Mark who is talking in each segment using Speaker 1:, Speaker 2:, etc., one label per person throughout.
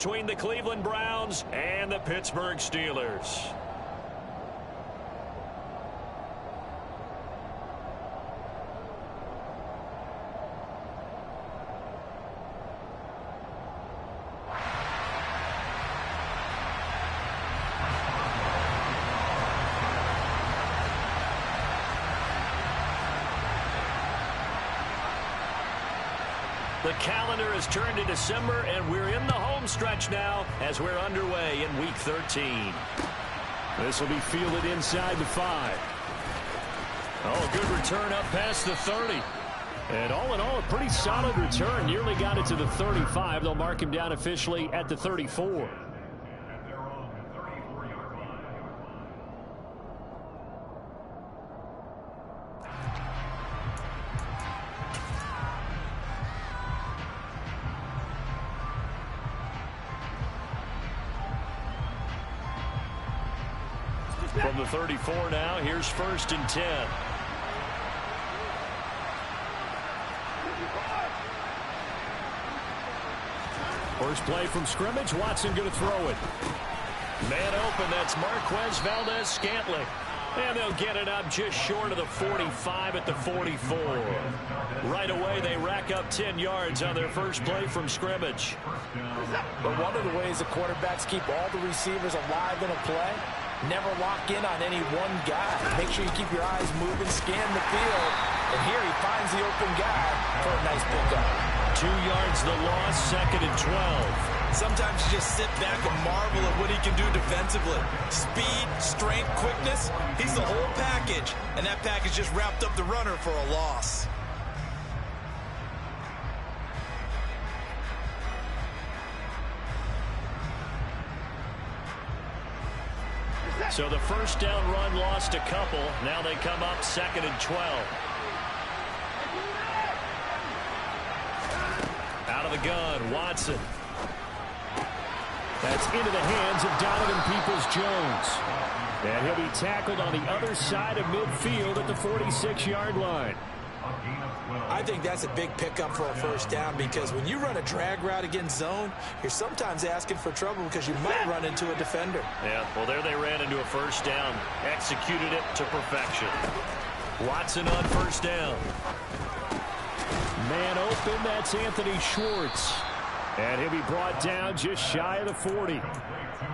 Speaker 1: Between the Cleveland Browns and the Pittsburgh Steelers. The calendar has turned to December, and we're in the home stretch now as we're underway in Week 13.
Speaker 2: This will be fielded inside the 5.
Speaker 1: Oh, good return up past the 30.
Speaker 2: And all in all, a pretty solid return. Nearly got it to the 35. They'll mark him down officially at the 34.
Speaker 1: From the 34 now, here's 1st and 10.
Speaker 2: First play from scrimmage. Watson going to throw it.
Speaker 1: Man open, that's Marquez Valdes-Scantling. And they'll get it up just short of the 45 at the 44. Right away, they rack up 10 yards on their first play from scrimmage.
Speaker 3: But one of the ways the quarterbacks keep all the receivers alive in a play, never lock in on any one guy. Make sure you keep your eyes moving, scan the field. And here he finds the open guy for a nice pickup.
Speaker 1: 2 yards the loss, 2nd and 12.
Speaker 4: Sometimes you just sit back and marvel at what he can do defensively. Speed, strength, quickness, he's the whole package. And that package just wrapped up the runner for a loss.
Speaker 1: So the first down run lost a couple. Now they come up 2nd and 12. Out of the gun, Watson.
Speaker 2: That's into the hands of Donovan Peoples-Jones. And he'll be tackled on the other side of midfield at the 46-yard line.
Speaker 3: I think that's a big pickup for a first down because when you run a drag route against zone, you're sometimes asking for trouble because you might run into a defender.
Speaker 1: Yeah, well, there they ran into a first down. Executed it to perfection. Watson on first down.
Speaker 2: Man open, that's Anthony Schwartz. And he'll be brought down just shy of the 40.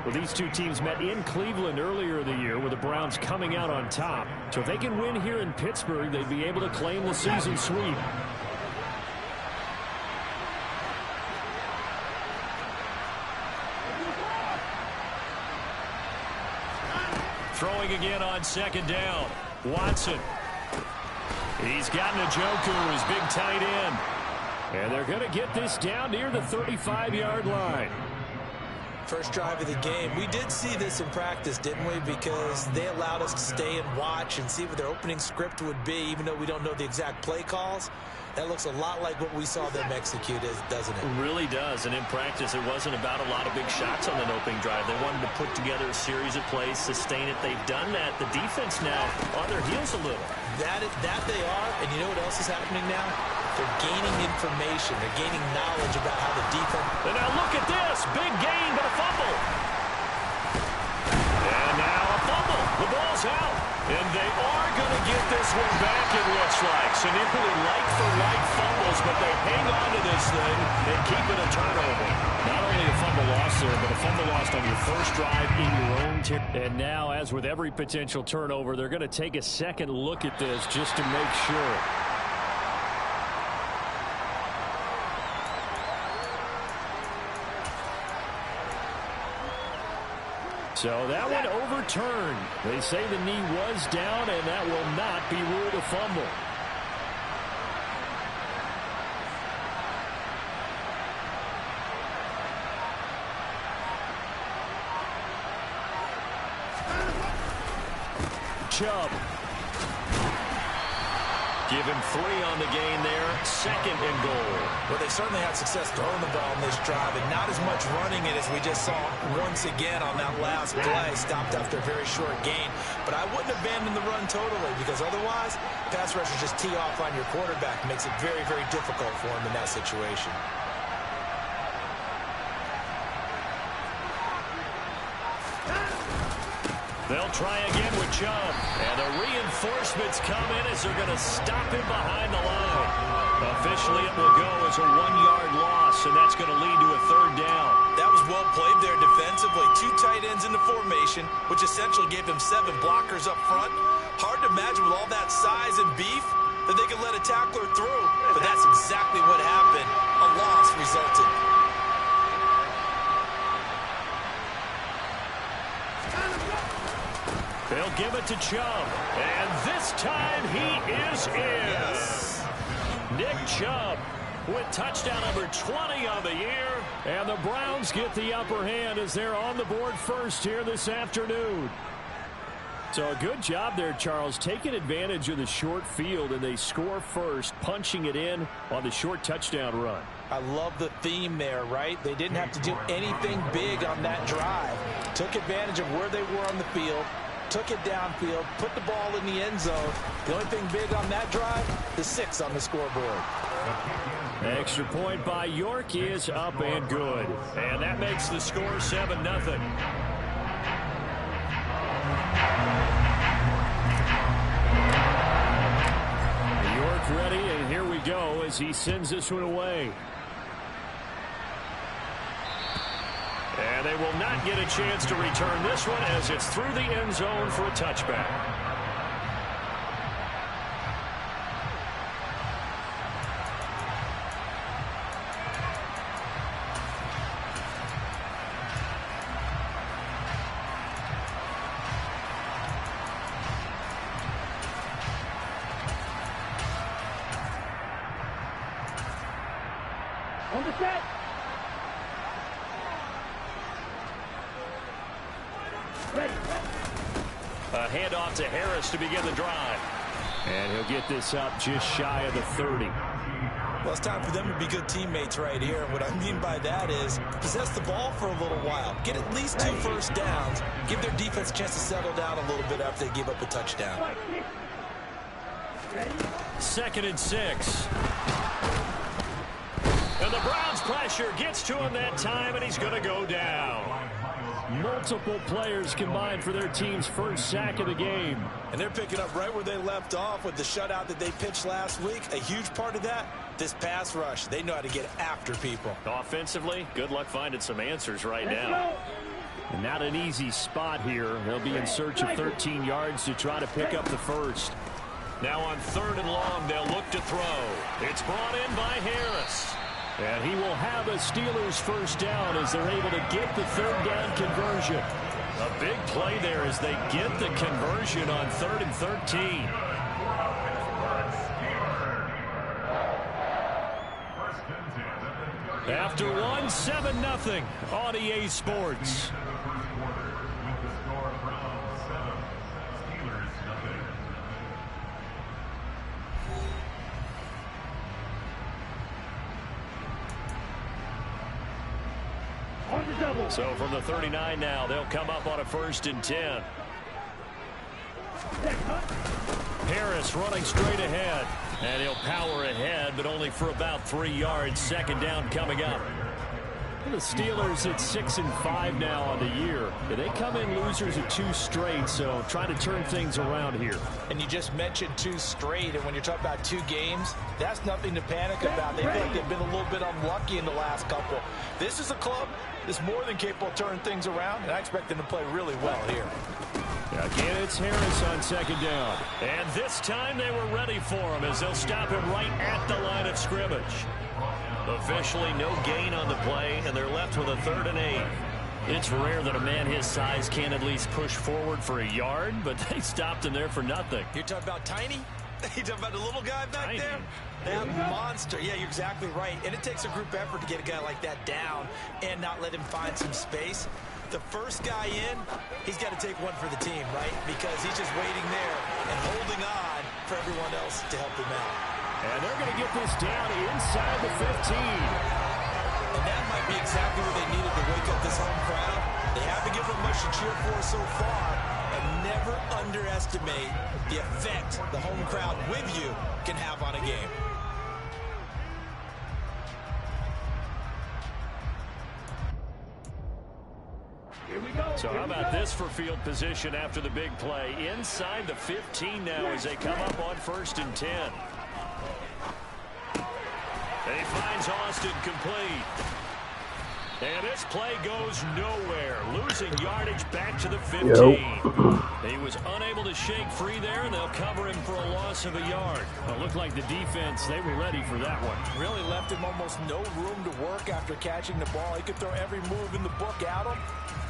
Speaker 2: Well, these two teams met in Cleveland earlier in the year with the Browns coming out on top. So if they can win here in Pittsburgh, they'd be able to claim the season sweep.
Speaker 1: Throwing again on 2nd down. Watson. He's got Njoku, his big tight end.
Speaker 2: And they're going to get this down near the 35-yard line.
Speaker 3: First drive of the game. We did see this in practice, didn't we? Because they allowed us to stay and watch and see what their opening script would be, even though we don't know the exact play calls. That looks a lot like what we saw them execute, doesn't it?
Speaker 1: It really does. And in practice, it wasn't about a lot of big shots on the opening drive. They wanted to put together a series of plays, sustain it. They've done that. The defense now on their heels a little.
Speaker 3: That they are. And you know what else is happening now? They're gaining information. They're gaining knowledge about how the defense...
Speaker 1: And now look at this. Big gain, but a fumble. And now a fumble. The ball's out. And they are going to get this one back, it looks like. So equally like-for-like fumbles, but they hang on to this thing and keep it a turnover.
Speaker 2: Not only a fumble loss there, but a fumble lost on your first drive in your own territory. And now, as with every potential turnover, they're going to take a second look at this just to make sure. So that one overturned. They say the knee was down, and that will not be ruled a fumble. Chubb.
Speaker 1: Give him 3 on the gain there. 2nd and goal.
Speaker 3: Well, they certainly had success throwing the ball in this drive, and not as much running it as we just saw once again on that last play. Stopped after a very short gain. But I wouldn't abandon the run totally, because otherwise, pass rushers just tee off on your quarterback. Makes it very, very difficult for him in that situation.
Speaker 1: They'll try again with Chubb. And the reinforcements come in as they're going to stop him behind the line. Officially, it will go as a 1-yard loss, and that's going to lead to a 3rd down.
Speaker 3: That was well played there defensively. 2 tight ends in the formation, which essentially gave them 7 blockers up front. Hard to imagine with all that size and beef that they could let a tackler through. But that's exactly what happened. A loss resulted.
Speaker 1: They'll give it to Chubb. And this time he is in.
Speaker 3: Yes.
Speaker 1: Nick Chubb with touchdown number 20 on the year. And the Browns get the upper hand as they're on the board first here this afternoon. So a good job there, Charles, taking advantage of the short field, and they score first, punching it in on the short touchdown run.
Speaker 3: I love the theme there, right? They didn't have to do anything big on that drive. Took advantage of where they were on the field, took it downfield, put the ball in the end zone. The only thing big on that drive, the 6 on the scoreboard.
Speaker 1: Extra point by York is up and good. And that makes the score 7-0. York ready, and here we go as he sends this one away. And they will not get a chance to return this one as it's through the end zone for a touchback.
Speaker 5: On the set. Ready.
Speaker 1: A handoff to Harris to begin the drive. And he'll get this up just shy of the 30.
Speaker 3: Well, it's time for them to be good teammates right here. And what I mean by that is possess the ball for a little while. Get at least 2 first downs. Give their defense a chance to settle down a little bit after they give up a touchdown.
Speaker 1: 2nd and 6. And the Browns pressure gets to him that time, and he's going to go down. Multiple players combined for their team's first sack of the game.
Speaker 3: And they're picking up right where they left off with the shutout that they pitched last week. A huge part of that, this pass rush. They know how to get after people.
Speaker 1: Offensively, good luck finding some answers right now. And not an easy spot here. They'll be in search of 13 yards to try to pick up the first. Now on 3rd and long, they'll look to throw. It's brought in by Harris. And he will have a Steelers first down as they're able to get the 3rd down conversion. A big play there as they get the conversion on 3rd and 13. After one, 7-0 on EA Sports. So from the 39 now, they'll come up on a 1st and 10. Harris running straight ahead. And he'll power ahead, but only for about 3 yards. 2nd down coming up. The Steelers at 6-5 now on the year. They come in losers of 2 straight, so trying to turn things around here.
Speaker 3: And you just mentioned 2 straight, and when you're talking about 2 games, that's nothing to panic about. They feel like they've been a little bit unlucky in the last couple. This is a club that's more than capable of turning things around, and I expect them to play really well here.
Speaker 1: Again, it's Harris on 2nd down. And this time they were ready for him as they'll stop him right at the line of scrimmage. Officially no gain on the play, and they're left with a 3rd and 8. It's rare that a man his size can at least push forward for a yard, but they stopped him there for nothing.
Speaker 3: You're talking about tiny? You're talking about the little guy back
Speaker 1: Tiny.
Speaker 3: there? That monster. Yeah, you're exactly right. And it takes a group effort to get a guy like that down and not let him find some space. The first guy in, he's got to take one for the team, right? Because he's just waiting there and holding on for everyone else to help him out.
Speaker 1: And they're going to get this down inside the 15.
Speaker 3: And that might be exactly what they needed to wake up this home crowd. They haven't given them much to cheer for so far. And never underestimate the effect the home crowd with you can have on a game.
Speaker 1: So how about this for field position after the big play? Inside the 15 now as they come up on 1st and 10. He finds Austin complete. And this play goes nowhere. Losing yardage back to the 15. He was unable to shake free there, and they'll cover him for a loss of a yard.
Speaker 2: Well, it looked like the defense, they were ready for that one.
Speaker 3: Really left him almost no room to work after catching the ball. He could throw every move in the book at him.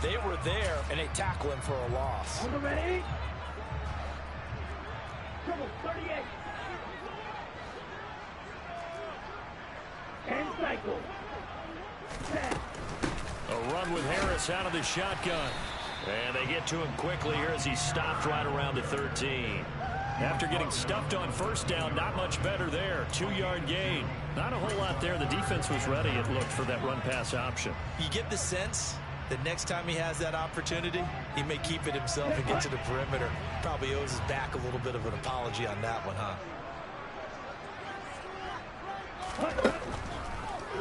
Speaker 3: They were there, and they tackle him for a loss.
Speaker 5: Ready? Trouble 38. And cycle. 10.
Speaker 1: A run with Harris out of the shotgun. And they get to him quickly here as he stopped right around the 13. After getting stuffed on 1st down, not much better there. 2-yard gain. Not a whole lot there. The defense was ready, it looked, for that run-pass option.
Speaker 3: You get the sense that next time he has that opportunity, he may keep it himself and get to the perimeter. Probably owes his back a little bit of an apology on that one, huh?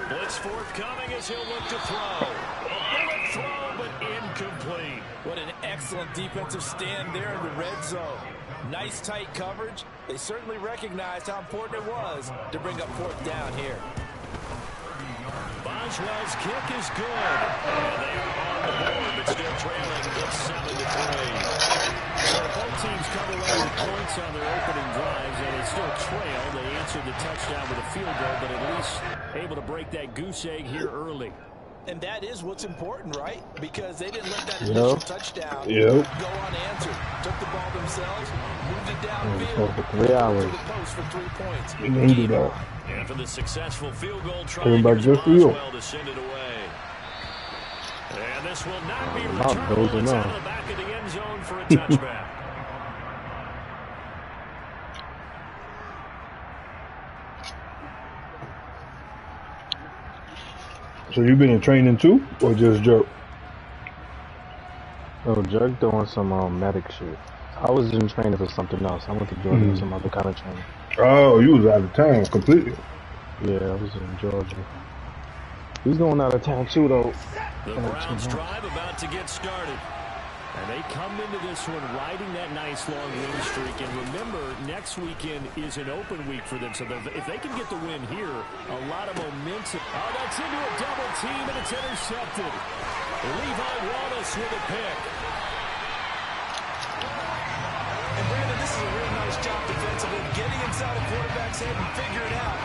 Speaker 1: Blitz forthcoming as he'll look to throw. A bullet throw, but incomplete.
Speaker 3: What an excellent defensive stand there in the red zone. Nice tight coverage. They certainly recognized how important it was to bring up 4th down here.
Speaker 1: Boswell's kick is good. And they are on the board, but still trailing. It's 7-3.
Speaker 2: So both teams come away with points on their opening drives, and they still trail. They answered the touchdown with a field goal, but at least able to break that goose egg here early.
Speaker 3: And that is what's important, right? Because they didn't let that initial touchdown go unanswered. Took the ball themselves, moved it downfield, to the post for 3 points.
Speaker 6: We needed that.
Speaker 1: And for the successful field goal try,
Speaker 6: Everybody just for you.
Speaker 1: Boswell to send it away. And this will not be returned. It's out of the back of the end zone for a touchback.
Speaker 6: So you've been in training too, or just Jerk?
Speaker 7: Oh, Jerk doing some medic shit. I was in training for something else. I went to Georgia for some other kind of training.
Speaker 6: Oh, you was out of town completely.
Speaker 7: Yeah, I was in Georgia. He's going out of town too, though.
Speaker 1: The Browns drive about to get started.
Speaker 2: And they come into this one riding that nice long win streak. And remember, next weekend is an open week for them. So if they can get the win here, a lot of momentum. Oh, that's into a double team, and it's intercepted. Levi Wallace with a pick.
Speaker 3: And Brandon, this is a real nice job defensively, getting inside a quarterback's head and figuring out,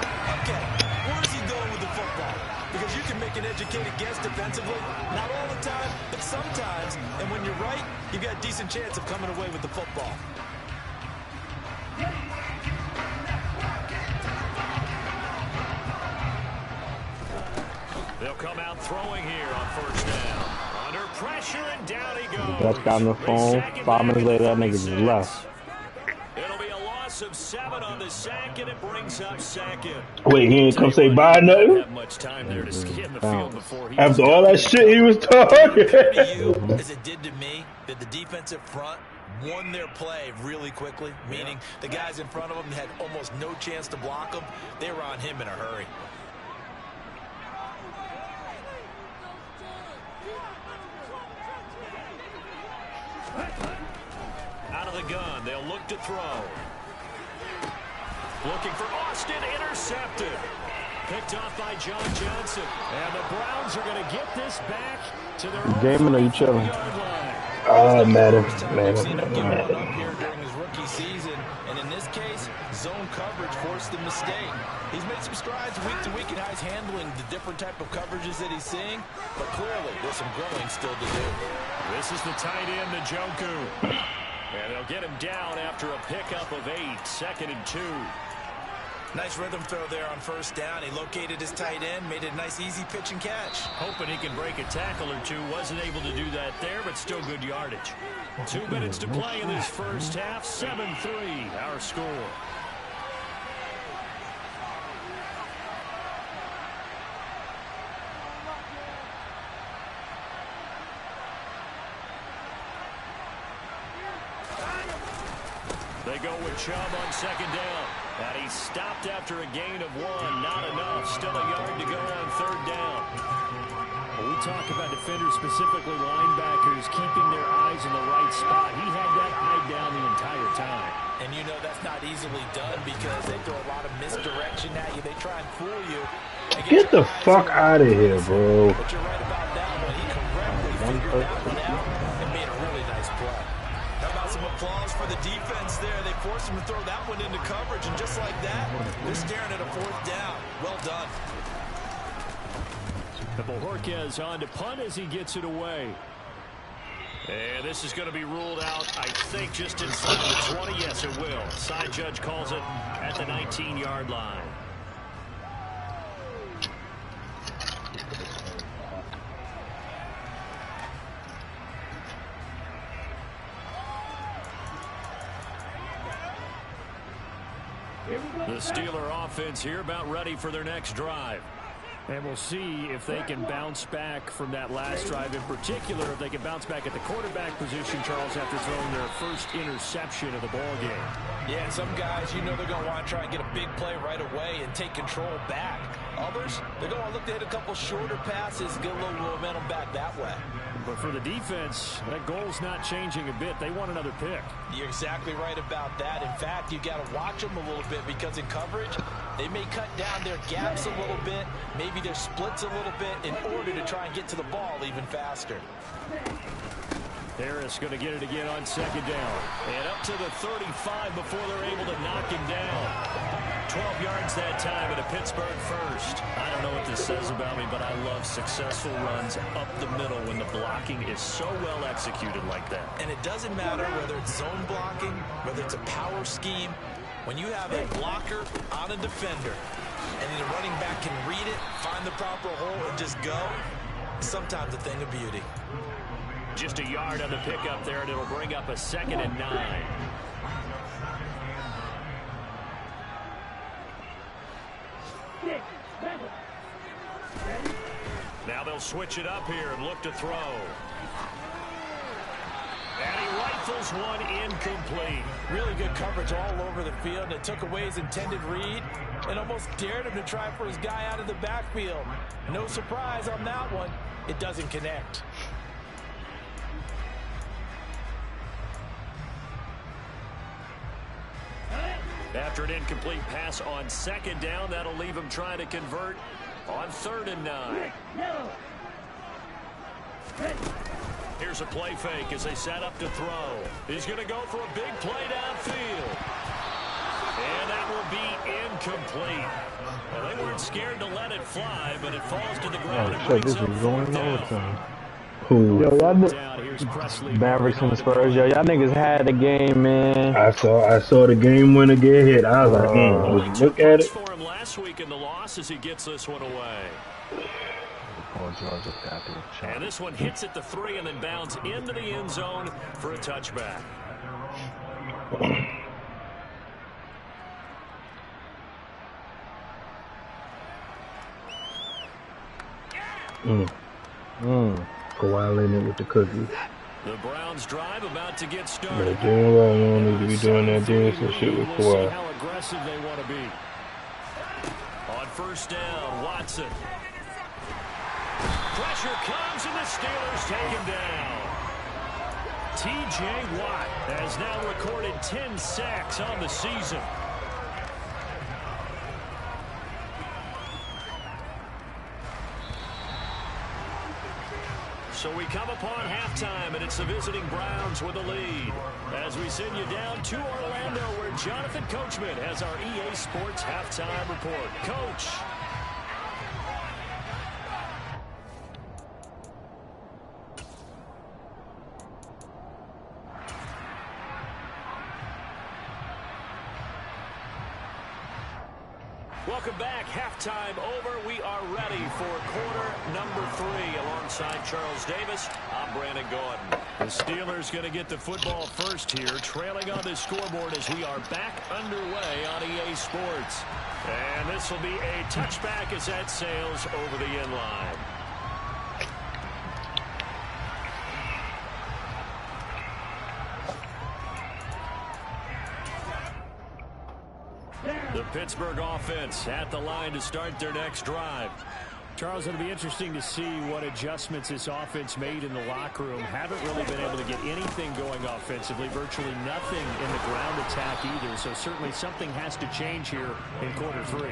Speaker 3: okay, where's he going with the football? Because you can make an educated guess defensively, not all the time, but sometimes. And when you're right, you've got a decent chance of coming away with the football.
Speaker 1: They'll come out throwing here on 1st down. Under pressure, and down he goes.
Speaker 7: That's got on the phone. 5 minutes later, that nigga just left.
Speaker 1: It'll be a loss of 7 on the sack, and it brings up 2nd.
Speaker 6: Wait, he ain't come say bye nothing?
Speaker 1: Have much time there to get in the field before he
Speaker 6: After all that shit he was talking.
Speaker 3: To you, as it did to me, that the defensive front won their play really quickly, meaning the guys in front of them had almost no chance to block them. They were on him in a hurry.
Speaker 1: Out of the gun, they'll look to throw. Looking for Austin, intercepted. Picked off by John Johnson. And the Browns are going to get this back to their own
Speaker 7: Gaming, are you chilling?
Speaker 6: Madden.
Speaker 3: Up here during his rookie season, and in this case, zone coverage forced the mistake. He's made some strides week to week in how he's handling the different type of coverages that he's seeing, but clearly there's some growing still to do.
Speaker 1: This is the tight end, Njoku. And they'll get him down after a pickup of 8, 2nd and 2.
Speaker 3: Nice rhythm throw there on 1st down. He located his tight end, made it a nice easy pitch and catch.
Speaker 1: Hoping he can break a tackle or two. Wasn't able to do that there, but still good yardage. 2 minutes to play in this first half. 7-3, our score. They go with Chubb on 2nd down. And he stopped after a gain of 1. Not enough. Still a yard to go on 3rd down.
Speaker 2: We talk about defenders, specifically linebackers, keeping their eyes in the right spot. He had that eye down the entire time.
Speaker 3: And you know that's not easily done because they throw a lot of misdirection at you. They try and fool you.
Speaker 6: Get the fuck out of here, bro.
Speaker 3: But you're right about that one. He correctly figured that one out and made a really nice play. How about some applause for the defense there? They forced him to throw that one into coverage, and just like that, they're staring at a 4th down. Well done.
Speaker 2: Bojorquez on to punt as he gets it away.
Speaker 1: And this is going to be ruled out, I think, just inside the 20. Yes, it will. Side judge calls it at the 19-yard line. The Steeler offense here about ready for their next drive.
Speaker 2: And we'll see if they can bounce back from that last drive. In particular, if they can bounce back at the quarterback position, Charles, after throwing their first interception of the ball game.
Speaker 3: Yeah, some guys, you know they're going to want to try and get a big play right away and take control back. Others, they're going to look to hit a couple shorter passes, get a little momentum back that way.
Speaker 2: But for the defense, that goal's not changing a bit. They want another pick.
Speaker 3: You're exactly right about that. In fact, you got to watch them a little bit because in coverage, they may cut down their gaps a little bit, maybe their splits a little bit in order to try and get to the ball even faster.
Speaker 2: Harris going to get it again on 2nd down.
Speaker 1: And up to the 35 before they're able to knock him down. 12 yards that time at a Pittsburgh first.
Speaker 2: I don't know what this says about me, but I love successful runs up the middle when the blocking is so well executed like that.
Speaker 3: And it doesn't matter whether it's zone blocking, whether it's a power scheme. When you have a blocker on a defender and the running back can read it, find the proper hole, and just go, sometimes a thing of beauty.
Speaker 1: Just a yard on the pickup there, and it'll bring up a 2nd and 9. Now they'll switch it up here and look to throw. And he rifles one incomplete.
Speaker 3: Really good coverage all over the field. It took away his intended read and almost dared him to try for his guy out of the backfield. No surprise on that one. It doesn't connect.
Speaker 1: After an incomplete pass on 2nd down, that'll leave him trying to convert on 3rd and 9. Here's a play fake as they set up to throw. He's going to go for a big play downfield. And that will be incomplete. Well, they weren't scared to let it fly, but it falls to the ground and brings up 4th down.
Speaker 6: Who?
Speaker 7: Yo, y'all Mavericks and the Spurs. Yo, y'all niggas had the game, man.
Speaker 6: I saw the game winner get hit. I was like, look at it.
Speaker 1: For him last week in the loss as he gets this one away. And this one hits at the 3 and then bounds into the end zone for a touchback.
Speaker 6: Kawhi in it with the cookies.
Speaker 1: The Browns drive about to get started.
Speaker 6: They're doing well. You don't need to be doing that doing some shit with Kawhi.
Speaker 1: How aggressive they want to be. On 1st down, Watson. Pressure comes and the Steelers take him down. T.J. Watt has now recorded 10 sacks on the season. So we come upon halftime, and it's the visiting Browns with the lead. As we send you down to Orlando, where Jonathan Coachman has our EA Sports halftime report. Coach. Welcome back. Halftime over. We are ready for quarter number 3. Alongside Charles Davis, I'm Brandon Gordon. The Steelers going to get the football first here, trailing on the scoreboard as we are back underway on EA Sports. And this will be a touchback as that sails over the end line. The Pittsburgh offense at the line to start their next drive.
Speaker 2: Charles, it'll be interesting to see what adjustments this offense made in the locker room. Haven't really been able to get anything going offensively, virtually nothing in the ground attack either. So certainly something has to change here in quarter 3.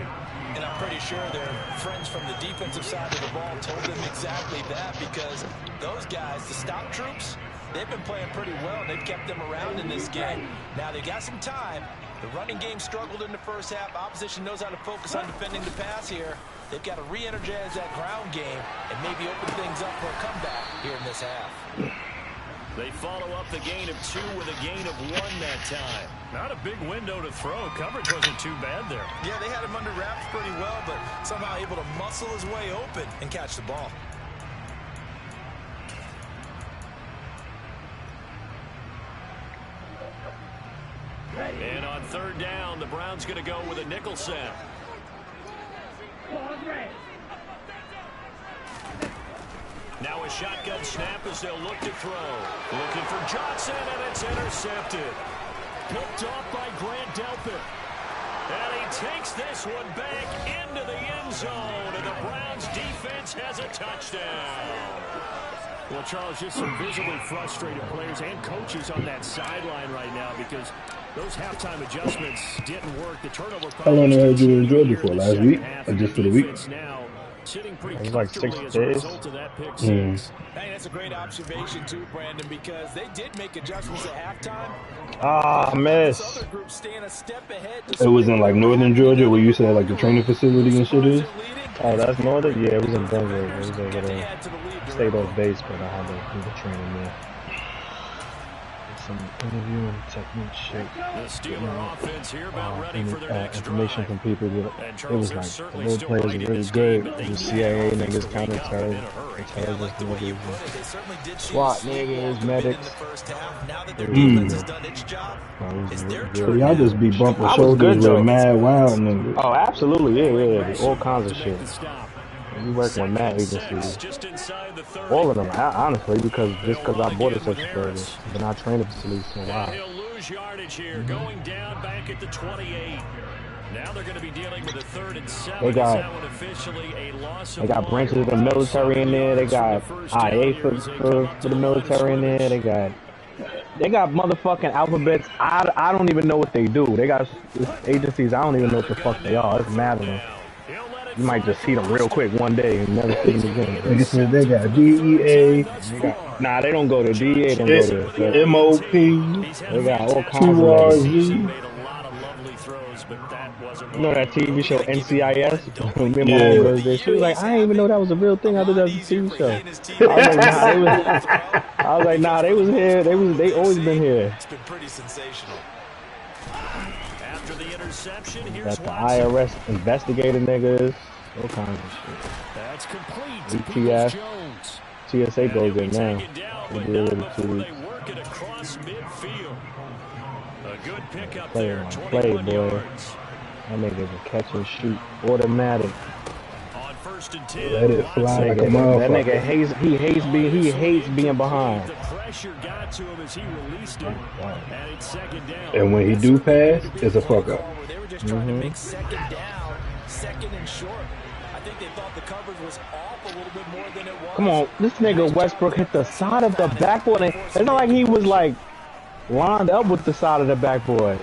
Speaker 3: And I'm pretty sure their friends from the defensive side of the ball told them exactly that, because those guys, the stop troops, they've been playing pretty well. They've kept them around in this game. Now they got some time. The running game struggled in the first half. Opposition knows how to focus on defending the pass here. They've got to re-energize that ground game and maybe open things up for a comeback here in this half.
Speaker 1: They follow up the gain of 2 with a gain of 1 that time. Not a big window to throw. Coverage wasn't too bad there.
Speaker 3: Yeah, they had him under wraps pretty well, but somehow able to muscle his way open and catch the ball.
Speaker 1: And on 3rd down, the Browns going to go with a nickel set. Now a shotgun snap as they'll look to throw. Looking for Johnson, and it's intercepted. Picked off by Grant Delpit. And he takes this one back into the end zone, and the Browns defense has a touchdown.
Speaker 2: Well, Charles, just some visibly frustrated players and coaches on that sideline right now because those halftime adjustments didn't work. The turnover.
Speaker 6: How long have you been Georgia for? Last week? Or just for the week?
Speaker 7: It's like 6 days.
Speaker 3: Hey, that's a great observation too, Brandon, because they did make adjustments at halftime.
Speaker 7: Ah, miss.
Speaker 3: Other groups staying a step ahead.
Speaker 6: It was in like northern Georgia where you said like the training facility and shit is?
Speaker 7: Oh, that's northern? Yeah, it was in Denver. It was over there. Stayed off base, but I had to do the training there. Some interviewing technique shit.
Speaker 1: The Steeler offense here about ready for their next
Speaker 7: information
Speaker 1: drive.
Speaker 7: from people. It was like the little players are really good. The CIA niggas, counter-terrorists, SWAT niggas, medics.
Speaker 6: So y'all just be bumping shoulders with mad wild niggas.
Speaker 7: Oh, absolutely, yeah. All kinds of shit. We work with mad agencies. All of them, honestly, because I bought a such facility. But I trained at facilities for a while.
Speaker 1: He'll lose yardage here, going down back at the 28. Now they're going to be dealing with a 3rd and 7.
Speaker 7: They got branches of the military in there. They got IA for the military in there. They got motherfucking alphabets. I don't even know what they do. They got agencies. I don't even know what the fuck they are. It's mad of them. You might just see them real quick one day and never see them again.
Speaker 6: Nigga said they got DEA.
Speaker 7: Nah, they don't go to DEA. Don't go to
Speaker 6: MOP.
Speaker 7: They got all kinds of
Speaker 6: QRZ.
Speaker 7: You know that TV show NCIS? Me and my homegirls there. She was like, I didn't even know that was a real thing. I thought that was a TV show. I was like, nah, they was here. They always been here.
Speaker 3: It's been pretty sensational.
Speaker 1: After the interception, here's
Speaker 7: Got the IRS investigating niggas. All kinds of shit.
Speaker 1: That's complete.
Speaker 7: ETF. TSA goes in now.
Speaker 1: They work it across midfield. A good pickup there.
Speaker 7: Play, boy. That nigga's a catch and shoot. Automatic.
Speaker 1: On 1st and 10.
Speaker 6: Let it fly like a motherfucker.
Speaker 7: That nigga hates being behind.
Speaker 1: The pressure got to him as he released it. And it's 2nd down.
Speaker 6: And when he do pass, it's a fuck up.
Speaker 3: They were just trying to make 2nd down, 2nd and short. I think they thought the coverage was off a little bit more than it was.
Speaker 7: Come on, this nigga Westbrook hit the side of the backboard. It's not like he was like lined up with the side of the backboard.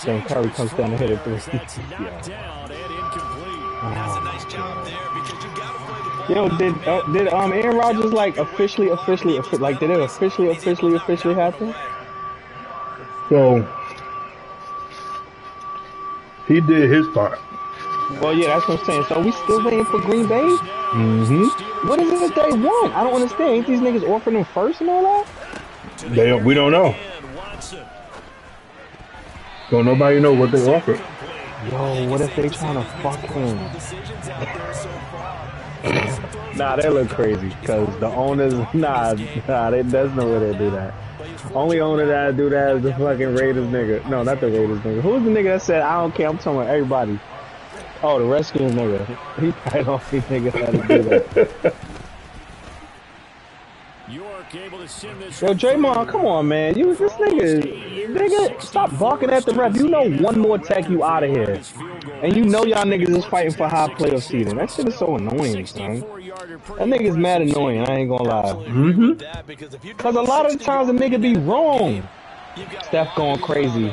Speaker 7: Then Curry comes down and hit it through.
Speaker 1: That's knocked down and incomplete.
Speaker 3: That's a nice job there because you got to play the ball.
Speaker 7: Yo, did Aaron Rodgers like officially like did it officially happen?
Speaker 6: So he did his part.
Speaker 7: Well, yeah, that's what I'm saying. So we still waiting for Green Bay?
Speaker 6: Mm-hmm.
Speaker 7: What is it that they want? I don't understand. Ain't these niggas offering them first and all that?
Speaker 6: We don't know. Don't nobody know what they offer.
Speaker 7: Yo, what if they trying to fuck him? Nah, they look crazy because the owners, there's no way they do that. Only owner that do that is the fucking Raiders nigga. No, not the Raiders nigga. Who's the nigga that said, I don't care, I'm talking about everybody? Oh, the Redskins nigga. He probably don't think niggas had to do that.
Speaker 1: York able to send this.
Speaker 7: Yo, Draymond, come on, man. This nigga Nigga, stop barking at the ref. You know one more tech, you out of here. And you know y'all niggas is fighting for high playoff seeding. That shit is so annoying, son. That nigga's mad annoying, I ain't gonna lie. Because a lot of the times the nigga be wrong. Steph going crazy.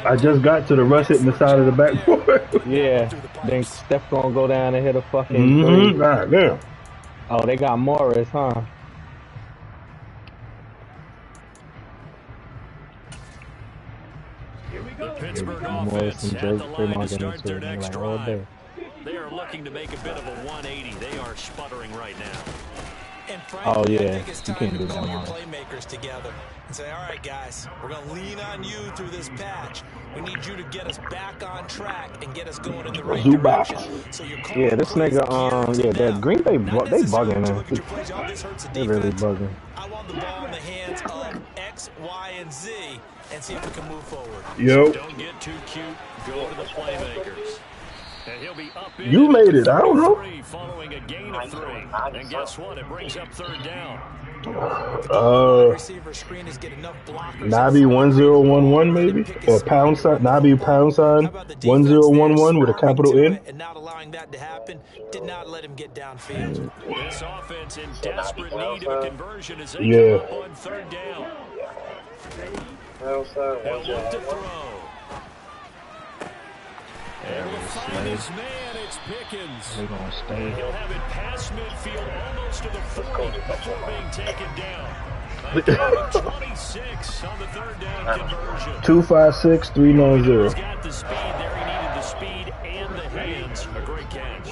Speaker 6: I just got to the rush hitting the side of the backboard.
Speaker 7: Yeah, then Steph gonna go down and hit a fucking three.
Speaker 6: God damn.
Speaker 7: Oh, they got Morris, huh?
Speaker 1: The Pittsburgh offense had the line to start their next drive. They are looking to make a bit of a 180. They are sputtering right now.
Speaker 3: And frankly,
Speaker 7: oh, yeah.
Speaker 3: I think it's time to call your playmakers together and say, all right, guys, we're going to lean on you through this patch. We need you to get us back on track and get us going in the right direction. So
Speaker 7: yeah, this nigga, yeah, that Green Bay, they bugging, man. They really bugging.
Speaker 3: I want the ball in the hands of X, Y, and Z and see if we can move forward.
Speaker 6: Yo.
Speaker 1: Don't get too cute. Go to the playmakers. And he'll be up in
Speaker 6: you made it. I don't know.
Speaker 1: Following a gain of 3. And guess what? It brings up 3rd down.
Speaker 6: Nabi 1011 maybe, or pound sign Nabi pound sign 1011 with a capital N.
Speaker 3: And not allowing that to happen did not let him get downfield.
Speaker 1: This offense in desperate need of a conversion as they come up on 3rd down. He'll look to throw. And will find his man, it's Pickens.
Speaker 7: They're going to stay.
Speaker 1: He'll have it past midfield, almost to the 40 before being taken down. 26 on the 3rd down conversion.
Speaker 6: 256 390.
Speaker 1: He's got the speed there. He needed the speed and the hands. A great catch.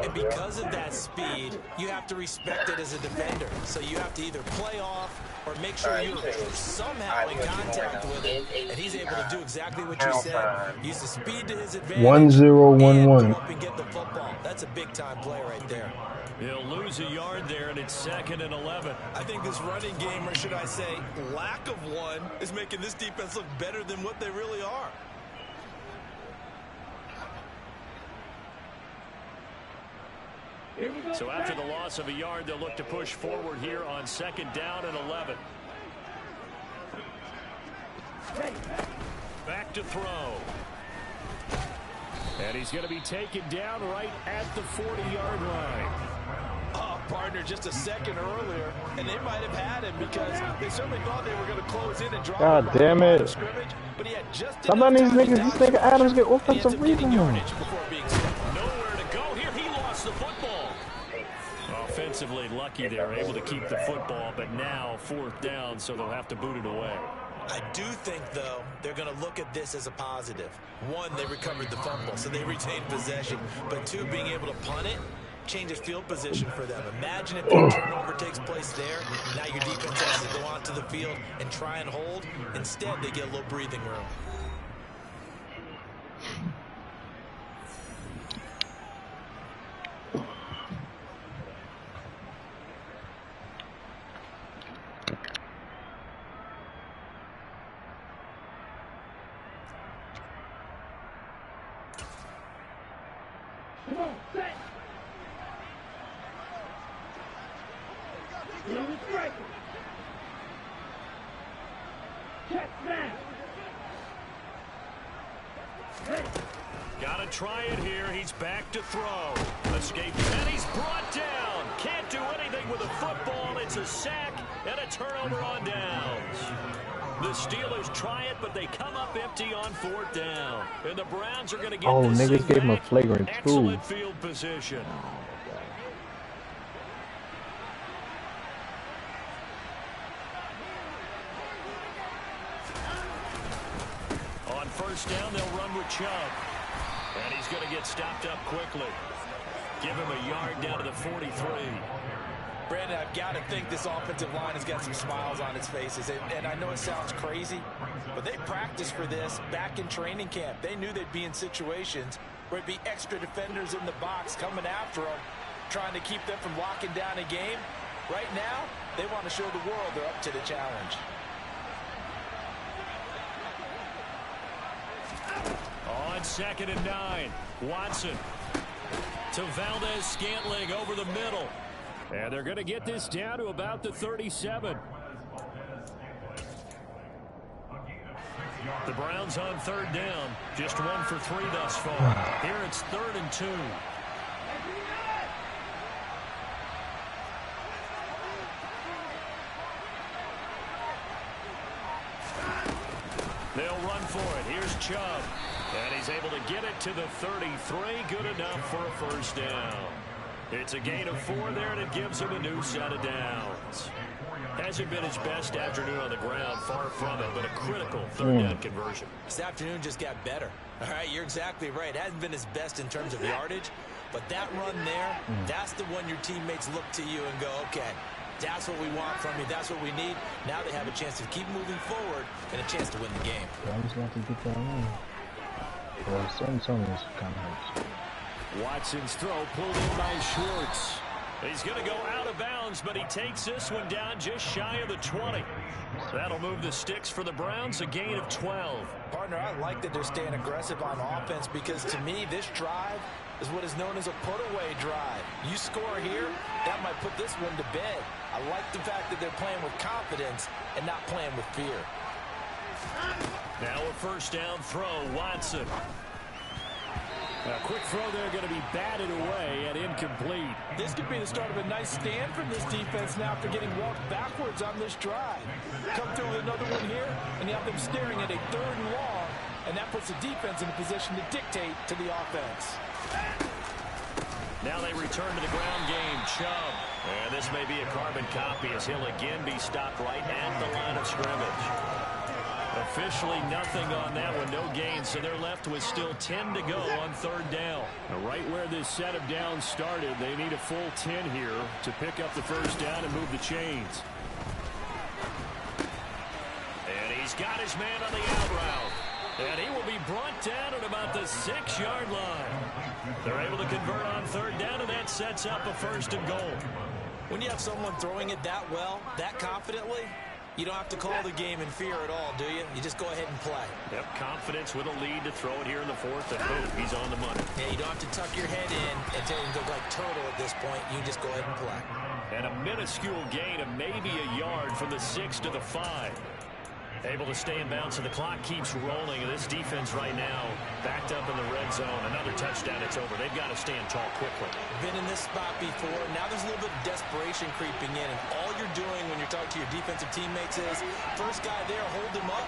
Speaker 3: And because of that speed, you have to respect it as a defender. So you have to either play off or make sure you're somehow in contact with it. And he's able to do exactly what you said. Use the speed to his advantage.
Speaker 6: 1011.
Speaker 3: And up and get the football. That's a big-time play right there.
Speaker 1: He'll lose a yard there, and it's 2nd and 11.
Speaker 3: I think this running game, or should I say lack of one, is making this defense look better than what they really are.
Speaker 1: So after the loss of a yard, they'll look to push forward here on 2nd down and 11. Back to throw. And he's going to be taken down right at the 40-yard line.
Speaker 3: Oh, partner, just a second earlier, and they might have had him because they certainly thought they were going to close in and draw.
Speaker 7: God damn it.
Speaker 3: But he had just
Speaker 7: some of these niggas, this nigga Adams get offensive rebound.
Speaker 1: Nowhere to go here. He lost the football. Offensively lucky they're able to keep the football, but now 4th down, so they'll have to boot it away.
Speaker 3: I do think, though, they're going to look at this as a positive. 1, they recovered the fumble, so they retained possession. But 2, being able to punt it changes field position for them. Imagine if the turnover takes place there. Now your defense has to go onto the field and try and hold. Instead, they get a little breathing room.
Speaker 1: Gotta try it here. He's back to throw. Escape, and he's brought down. Can't do anything with a football. It's a sack and a turnover on downs. The Steelers try it, but they come up empty on 4th down. And the Browns are going to get this
Speaker 7: niggas
Speaker 1: thing
Speaker 7: gave him a
Speaker 1: back.
Speaker 7: flagrant 2.
Speaker 1: Excellent field position. On 1st down, they'll run with Chubb. And he's going to get stopped up quickly. Give him a yard down to the 43.
Speaker 3: Brandon, I've got to think this offensive line has got some smiles on its faces. And I know it sounds crazy, but they practiced for this back in training camp. They knew they'd be in situations where it'd be extra defenders in the box coming after them, trying to keep them from locking down a game. Right now, they want to show the world they're up to the challenge.
Speaker 1: On 2nd and 9, Watson to Valdez-Scantling over the middle. And they're going to get this down to about the 37. The Browns on third down. Just 1 for 3 thus far. Here it's 3rd and 2. They'll run for it. Here's Chubb. And he's able to get it to the 33. Good enough for a first down. It's a gain of 4 there, and it gives him a new set of downs. Hasn't been his best afternoon on the ground, far from it, but a critical third down conversion.
Speaker 3: This afternoon just got better. All right, you're exactly right. Hasn't been his best in terms of yardage, but that run there, that's the one your teammates look to you and go, okay, that's what we want from you. That's what we need. Now they have a chance to keep moving forward and a chance to win the game.
Speaker 7: I'm just going to get that on. Well, some of this kind of hurts.
Speaker 1: Watson's throw pulled in by Schwartz. He's going to go out of bounds, but he takes this one down just shy of the 20. That'll move the sticks for the Browns, a gain of 12.
Speaker 3: Partner, I like that they're staying aggressive on offense because to me, this drive is what is known as a put-away drive. You score here, that might put this one to bed. I like the fact that they're playing with confidence and not playing with fear.
Speaker 1: Now a first down throw, Watson. A quick throw there going to be batted away and incomplete.
Speaker 4: This could be the start of a nice stand from this defense now after getting walked backwards on this drive. Come through with another one here, and you have them staring at a 3rd and long, and that puts the defense in a position to dictate to the offense.
Speaker 1: Now they return to the ground game. Chubb. And this may be a carbon copy as he'll again be stopped right at the line of scrimmage. Officially nothing on that one, no gain, so they're left with still 10 to go on 3rd down.
Speaker 2: Right where this set of downs started, they need a full 10 here to pick up the first down and move the chains.
Speaker 1: And he's got his man on the out route. And he will be brought down at about the 6-yard line. They're able to convert on 3rd down, and that sets up a 1st and goal.
Speaker 3: When you have someone throwing it that well, that confidently, you don't have to call the game in fear at all, do you? You just go ahead and play.
Speaker 1: Yep, confidence with a lead to throw it here in the 4th, and boom, he's on the money.
Speaker 3: Yeah, you don't have to tuck your head in and tell him to look like total at this point. You just go ahead and play.
Speaker 1: And a minuscule gain of maybe a yard from the 6 to the 5. Able to stay in bounds, so the clock keeps rolling. And this defense right now backed up in the red zone. Another touchdown, it's over. They've got to stand tall quickly.
Speaker 3: Been in this spot before. Now there's a little bit of desperation creeping in. And all you're doing when you're talking to your defensive teammates is, first guy there, hold him up.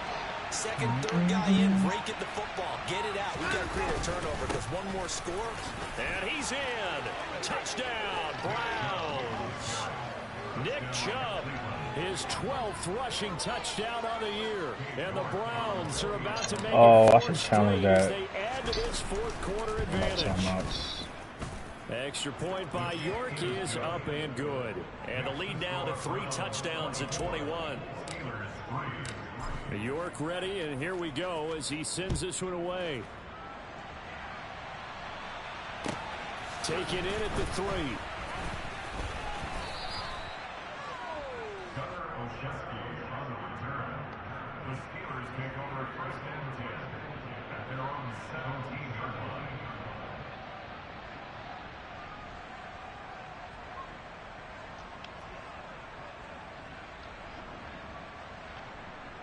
Speaker 3: Second, third guy in, break at the football. Get it out. We've got to create a turnover because one more score.
Speaker 1: And he's in. Touchdown, Browns. Nick Chubb. His 12th rushing touchdown on the year. And the Browns are about to make it 4 straight as they add to this 4th quarter advantage. Extra point by York is up and good. And the lead now to 3 touchdowns at 21.
Speaker 2: York ready, and here we go as he sends this one away. Taken in at the 3.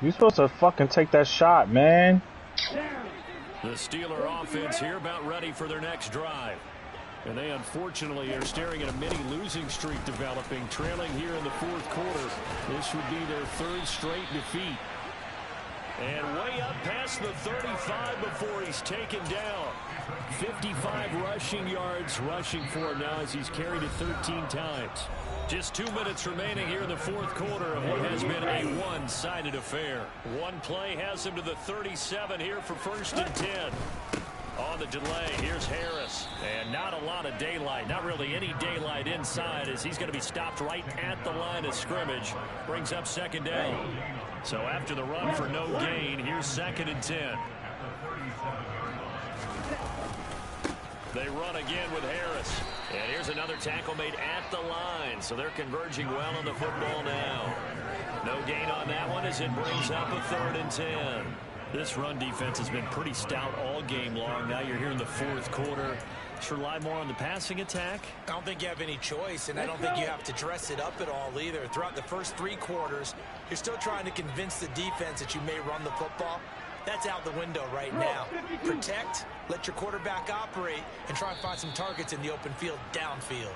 Speaker 7: You're supposed to fucking take that shot, man.
Speaker 1: The Steeler offense here about ready for their next drive.
Speaker 2: And they unfortunately are staring at a mini losing streak developing, trailing here in the 4th quarter. This would be their 3rd straight defeat.
Speaker 1: And way up past the 35 before he's taken down.
Speaker 2: 55 rushing yards rushing for him now as he's carried it 13 times.
Speaker 1: Just 2 minutes remaining here in the 4th quarter of what has been a one-sided affair. One play has him to the 37 here for 1st and 10. On the delay, here's Harris. And not a lot of daylight, not really any daylight inside as he's going to be stopped right at the line of scrimmage. Brings up 2nd down. So after the run for no gain, here's 2nd and 10. They run again with Harris. And here's another tackle made at the line. So they're converging well on the football now. No gain on that one as it brings up a 3rd and 10. This run defense has been pretty stout all game long. Now you're here in the 4th quarter. Should rely more on the passing attack?
Speaker 3: I don't think you have any choice, and I don't think you have to dress it up at all either. Throughout the first 3 quarters, you're still trying to convince the defense that you may run the football. That's out the window right now. Protect, let your quarterback operate, and try and find some targets in the open field downfield.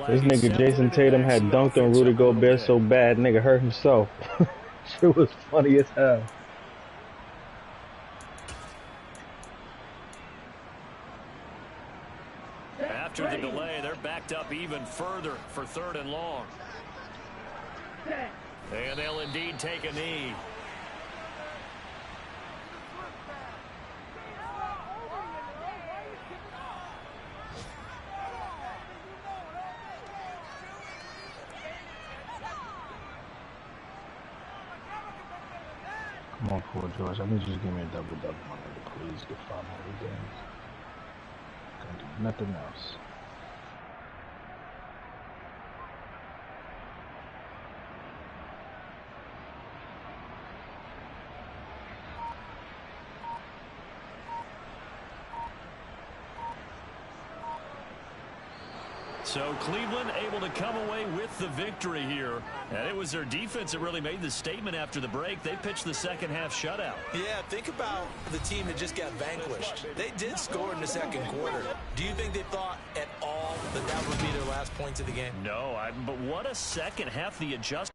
Speaker 7: This nigga Jason Tatum had dunked on Rudy Gobert so bad, nigga hurt himself. Shit was funny as hell.
Speaker 1: After the delay, they're backed up even further for 3rd and long. And they'll indeed take a knee.
Speaker 6: Come on, Paul George. I need you to give me a double-double, my nigga. Please get 500 games. Can't do nothing else.
Speaker 1: So Cleveland able to come away with the victory here. And it was their defense that really made the statement after the break. They pitched the second half shutout.
Speaker 3: Yeah, think about the team that just got vanquished. They did score in the second quarter. Do you think they thought at all that that would be their last points of the game?
Speaker 1: No, but what a second half. The adjustment.